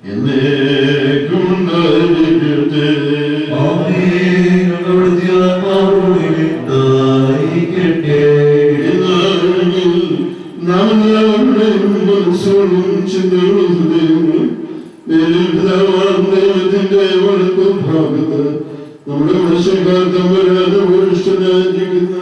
എന്നേക്കും ഉണ്ടായിരിക്കട്ടെ. നമ്മുടെ മനുഷ്യക്കാർ തമ്മിലാണ് ഉപരിഷ്ടനായിരിക്കുന്ന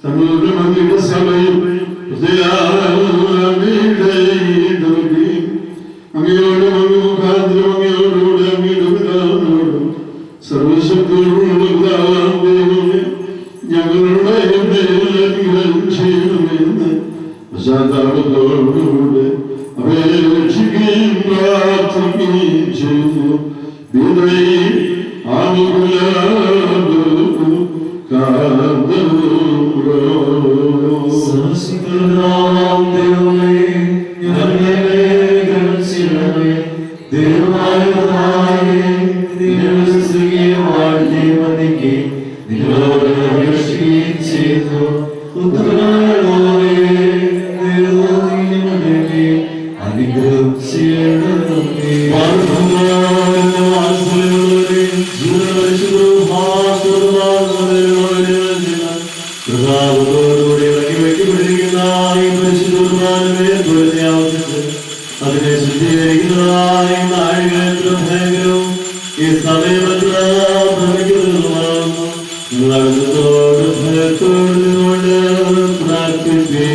തങ്ങളുടെ സഭ പശ്ചാത്താപത്തോടുകൂടെ അപേക്ഷിക്കുകയും പ്രാർത്ഥിക്കുകയും ചെയ്യുന്നു. വിധയിൽ ആനുകൂലവും അതിനെ ശുദ്ധീകരിക്കുന്നതായി നാഴികേറ്റവും ഭയങ്കരവും ഈ സമയത്തോട് ഭയത്തോടുകൊണ്ട് പ്രാർത്ഥിപ്പേ.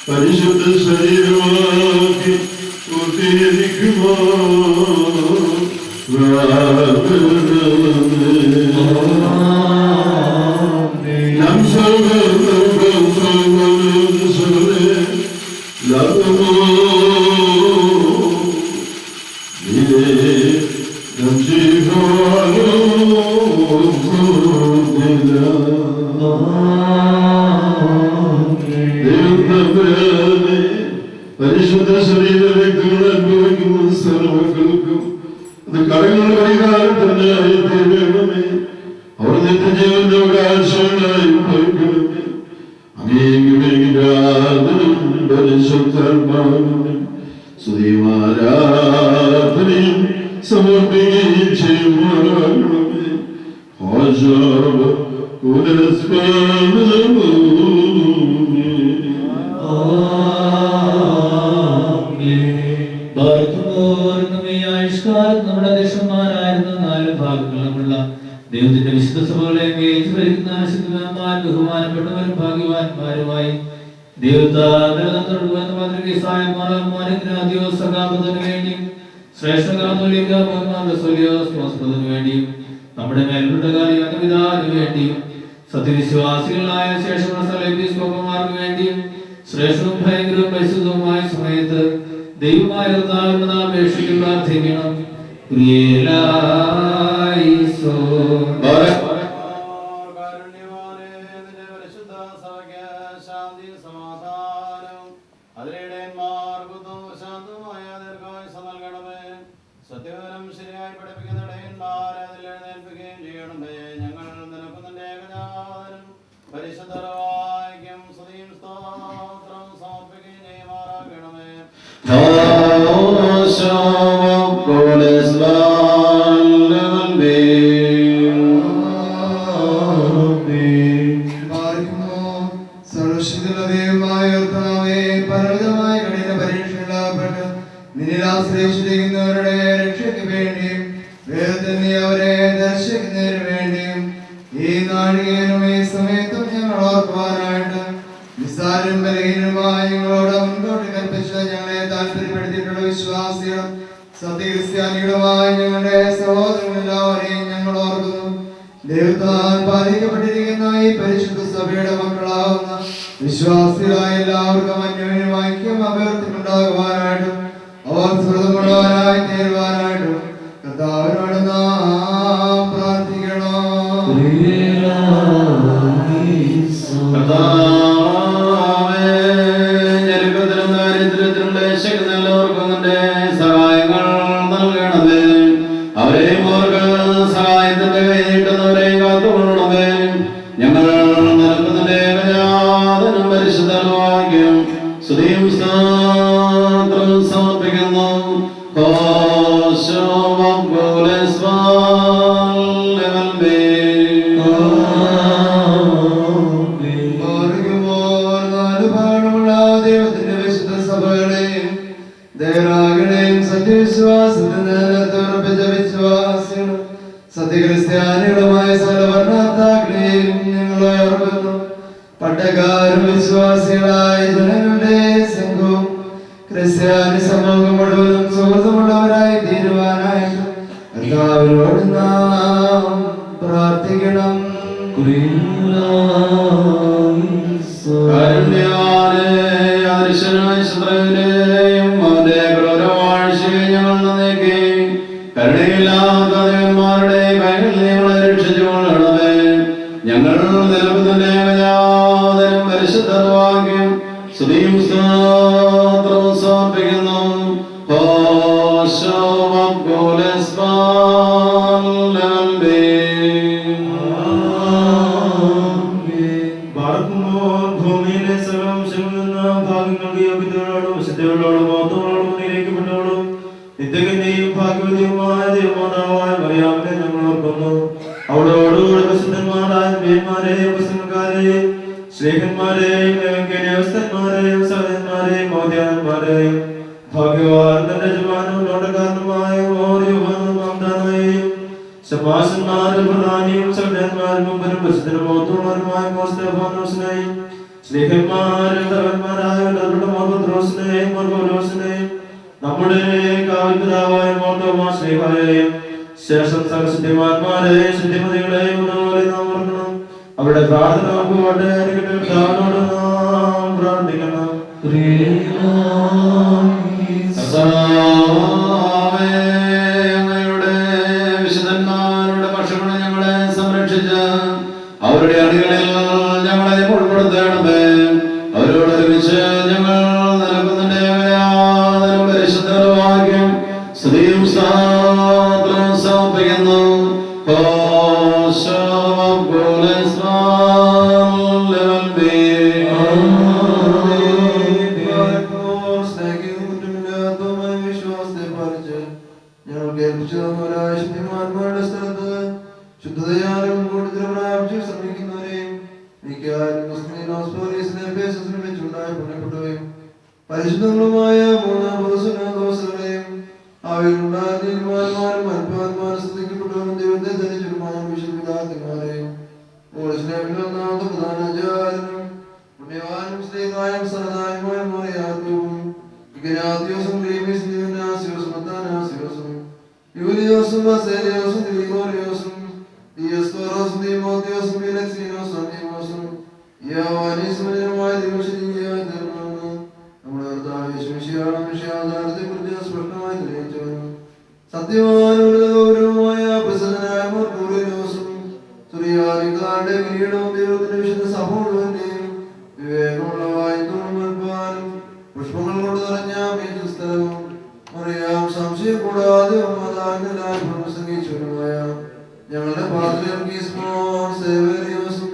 പരിശുദ്ധ ശരീരമാക്കി പൂർത്തീകരിക്കുമോ പരിശുദ്ധ ശരീര വ്യക്തികൾ അനുഭവിക്കുന്ന സർവ്വക്കൾക്കും അത് കടങ്ങളുടെ പരിഹാരം തന്നെയായി തീരണമേ. അവർ നിത്യജീവന്റെ അവകാശങ്ങളായി ഭവിക്കണമേ. അനേകമേകിരാധനം പരിശുദ്ധാത്മാവിനും സ്തുതിമാരാധനയും സമർപ്പിക്കുകയും ചെയ്യുമാറാകണമേ. നമ്മുടെ ദേശന്മാരായിരുന്ന 4 ഭാഗങ്ങളുമുള്ള ദൈവത്തിന്റെ വിശുദ്ധ സഭകളെ ബഹുമാനപ്പെട്ടവരും ഭാഗ്യവാന്മാരുമായി ദൈവത്താതിനു വേണ്ടിയും ശ്രേഷ്ഠകാതോലികന് വേണ്ടിയും നമ്മുടെ മേലുള്ള കാര്യവിധാനു വേണ്ടിയും സത്യവിശ്വാസികളായ ശേഷമുള്ള സ്ഥലമാർക്ക് വേണ്ടിയും ശ്രേഷ്ഠവും ഭയങ്കരവും പരിശുദ്ധവുമായ സമയത്ത് ദൈവമായ അപേക്ഷിക്കും പ്രാർത്ഥിക്കണം. സത്യവരം ശരിയായി പഠിപ്പിക്കുന്ന ഇടയന്മാരെ അതിൽ എഴുന്നേൽപ്പിക്കുകയും ചെയ്യണമേ. ഞങ്ങൾ നിനക്ക് നിന്റെ ഏകജാതനും പരിശുദ്ധവാക്യം സ്തുതിയും സ്തോത്രം സമർപ്പിക്കുകയും ചെയ്യുമാറാകണമേ. നിന്നിലാശ്രയിച്ചിരിക്കുന്നവരുടെ രക്ഷയ്ക്ക് വേണ്ടിയും വേദത്തിൽ അവരെ ദർശിക്കുന്നതിന് വേണ്ടിയും ഈ നാഴികയിലും ഈ സമയത്തും ഞങ്ങൾ ഓർക്കുവാനായിട്ട് നിസ്സാരം ബലഹീനമായി ഞങ്ങളോട് മുൻപോട്ട് കൽപ്പിച്ച ഞങ്ങളെ താല്പര്യപ്പെടുത്തിയിട്ടുള്ള വിശ്വാസികളും സത്യക്രിസ്ത്യാനികളുമായി ഞങ്ങളുടെ സഹോദരങ്ങളെല്ലാവരെയും ഞങ്ങൾ ഓർക്കുന്നു. ദൈവത്താൽ പാലിക്കപ്പെട്ടിരിക്കുന്ന ഈ പരിശുദ്ധ സഭയുടെ മക്കളാവുന്ന വിശ്വാസികളായ എല്ലാവർക്കും അന്യോന്യം ഐക്യം അഭ്യർത്ഥിക്കുണ്ടാകുവാനായിട്ടും അവർ സുഹൃത്തുമുള്ളവരായി തീരുവാനായിട്ടും കർത്താവിനോട് നാം പ്രാർത്ഥിക്കണം. ഞെരുക്കത്തിലും ദാരിദ്ര്യത്തിലും ക്ലേശിക്കുന്ന എല്ലാവർക്കും നിന്റെ സഹായങ്ങൾ നൽകണമേ. അവരെയും അവർക്ക് സഹായത്തിന്റെ കൈ നീട്ടുന്നവരെയും കാത്തുകൊള്ളണമേ. ഞങ്ങൾ നിനക്ക് നിന്റെ ഏകജാതനും പരിശുദ്ധവാക്യം സ്തുതിയും സമർപ്പിക്കുന്നു. ദൈവത്തിന്റെ വിശുദ്ധ സഭകളെയും ദേവരാഗികളെയും സത്യവിശ്വാസത്തിൽ നിലനിർത്തിയുറപ്പിച്ച വിശ്വാസികളും സത്യക്രിസ്ത്യാനികളുമായ സകലവർണ്ണാത്താക്കളെയും ഞങ്ങൾ ഓർക്കുന്നു. പട്ടക്കാരും വിശ്വാസികളായ ജനങ്ങളുടെ സംഘവും ക്രിസ്ത്യാനി സമൂഹം മുഴുവനും സുഹൃത്തുമുള്ളവരായി തീരുവാനായിട്ട് കർത്താവിനോട് നാം പ്രാർത്ഥിക്കണം. കരുണയില്ലാത്തവന്മാരുടെ കൈകളിൽ ഞങ്ങളെ രക്ഷിച്ചുകൊള്ളണമേ. ഞങ്ങൾ നിലവിലെ പരിശുദ്ധവാക്യം സ്തുതിയും സ്തോത്രവും സമർപ്പിക്കുന്നു. ഭൂമിയിലെ സർവംശങ്ങളിൽ നിന്ന് ഭാഗ്യങ്ങളുടെ യോഗ്യതകളോടും വിശുദ്ധകളോടും മഹത്വങ്ങളോടും നീരേക്കപ്പെട്ടവളും നിത്യകന്യയും ഭാഗ്യവതിയുമായ ദൈവമാതാവായ മറിയാമിനെ ഞങ്ങൾ ഓർക്കുന്നു. അവളോടുകൂടെ പ്രസിദ്ധന്മാരായ മേന്മാരെയും പ്രസംഗക്കാരെയും സ്നേഹന്മാരെയും വ്യവസ്ഥന്മാരെയും സഹോദരന്മാരെയും മൗദ്യാന്മാരെയും ഭാഗ്യവാൻ തന്റെ ജവാനും ലോകകാരണമായ ഓരോയും ശമാശന്മാരും പ്രധാനിയും സഹോദരന്മാരും മുമ്പരും പ്രസിദ്ധനുമായ മോസ്തഫാനോസിനെയും സ്നേഹന്മാരും തവന്മാരായ മോർബദ്രോസിനെയും മോർബോലോസിനെയും നമ്മുടെ കാവൽപിതാവായ മോർദോമാ സ്നേഹായെയും ശേഷം സകലശുദ്ധിമാന്മാരെയും ശുദ്ധിമതികളെയും അതുപോലെ നാം ഓർക്കണം. അവരുടെ പ്രാർത്ഥന നോക്കുവാട്ടെ കർത്താവിനോട് നാം പ്രാർത്ഥിക്കണം. വിശുദ്ധന്മാരുടെ പക്ഷങ്ങൾ ഞങ്ങളെ സംരക്ഷിച്ച് അവരുടെ അടികളിൽ ഞങ്ങളെ ഉൾപ്പെടുത്തണമേ. അവരോട് ഒരുമിച്ച് ഞങ്ങൾ നൽകുന്നതിന്റെ പരിശുദ്ധവാക്യം സ്തുതിയും സ്തോത്രവും സമർപ്പിക്കുന്നു. ശുദ്ധതയാലും കൂടുതൽ പ്രാപിച്ച് ശ്രമിക്കുന്നവരെയും പരിശുദ്ധങ്ങളുമായ മൂന്നാം അവയിലുണ്ടായ നീതിമാന്മാരും അൽപാന്മാരും ശ്രദ്ധിക്കപ്പെട്ടവരും ദൈവത്തെ ധരിച്ചവരുമായ വിശുദ്ധിതാക്കന്മാരെയും ഒന്നാമത്തെ പ്രധാനാചാരനും പുണ്യവാനും സ്നേഹായും സഹതായുമായ മോറിയാക്കും ഇഗ്നാത്തിയോസും ഗ്രീമീസും മത്താനാസിയോസും യൂലിയോസും ബസേലിയോസും ഗ്രിഗോറിയോസും ദിയസ്കോറോസും തീമോത്തിയോസും ഫിലക്സീനോസും അന്തിമോസും യാവാനീസുമായ ദൈവശരീരയായി തീർന്നു. നമ്മുടെ കർത്താവ് യേശുമിശിഹായുടെ മനുഷ്യാവതാരത്തെക്കുറിച്ച് സ്പഷ്ടമായി തെളിയിച്ചവനും സത്യവാനും ഗൗരവമായ പ്രസന്നനായ മോർകൂറിയോസും സുറിയാനിക്കാരുടെ കിരീടവും ദൈവത്തിന്റെ വിശുദ്ധ സഭ മുഴുവന്റെയും വിവേകമുള്ള വായുത്തോടും മൽപ്പാനും പുഷ്പങ്ങൾ കൊണ്ട് നിറഞ്ഞ സ്ഥലവും അറിയാം സംശയം കൂടാതെ പ്രസംഗിച്ചവനുമായ ഞങ്ങളുടെ പാത്രീയോസും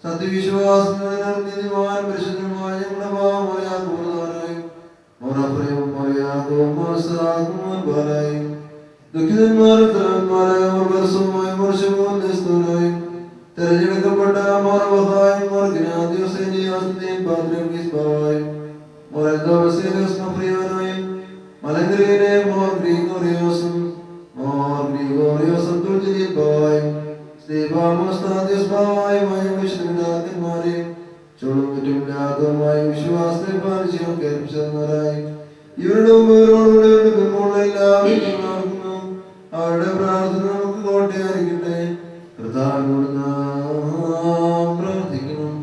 സത്യവിശ്വാസത്തിനും നീതിമാനും പരിശുദ്ധനുമായ ഞങ്ങളുടെ ഭാവമായ പൂർണ്ണവാനായും ദുഃഖിതന്മാരും തലവന്മാരായ തെരഞ്ഞെടുക്കപ്പെട്ട മലങ്കരയിലെ മോർ ഗ്രീഗോറിയോസും ചുളുമുറ്റുമില്ലാത്തതുമായ വിശ്വാസത്തെ പാലിച്ചു കേൾപ്പിച്ചവരായി ഇവരുടെ മുമ്പിലോടുകൂടെ എല്ലാവരും അവരുടെ പ്രാർത്ഥന നമുക്ക് കോട്ടയായിരിക്കട്ടെ. കർത്താവിനോട് നാം പ്രാർത്ഥിക്കണം.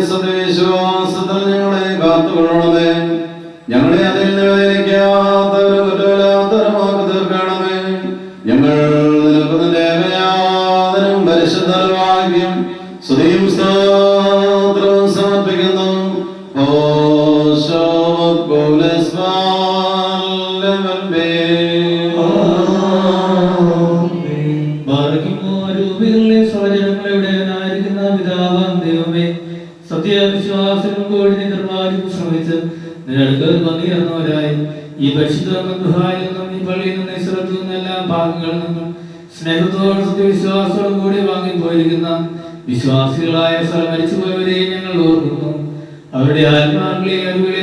സത്യവിശ്വാസത്തിൽ ഞങ്ങളെ കാത്തുകൊള്ളണമേ. ഞങ്ങളെ അതിൽ നിവേദിക്കാത്തവരമാക്കി തീർക്കണമേ. ഞങ്ങൾ നിൽക്കുന്നതിന്റെ പരിശുദ്ധവാക്യം സ്തുതിയും സ്തോത്രവും സമർപ്പിക്കുന്നു. സത്യവിശ്വാസം കൂടി നിർമ്മാണം ശ്രമിച്ച് നിനക്ക് വന്നിരുന്നവരായി ഈ പരിശുദ്ധ ബന്ധുഹായിൽ നിന്നും ഈ പള്ളിയിൽ നിന്നും ഈ സ്ഥലത്തു നിന്നും എല്ലാ ഭാഗങ്ങളിൽ നിന്നും സ്നേഹത്തോടും സത്യവിശ്വാസത്തോടും കൂടി വാങ്ങിപ്പോയിരിക്കുന്ന വിശ്വാസികളായ മരിച്ചുപോയവരെയും ഞങ്ങൾ ഓർക്കുന്നു. അവരുടെ ആത്മാക്കളെ അറിവുകളെ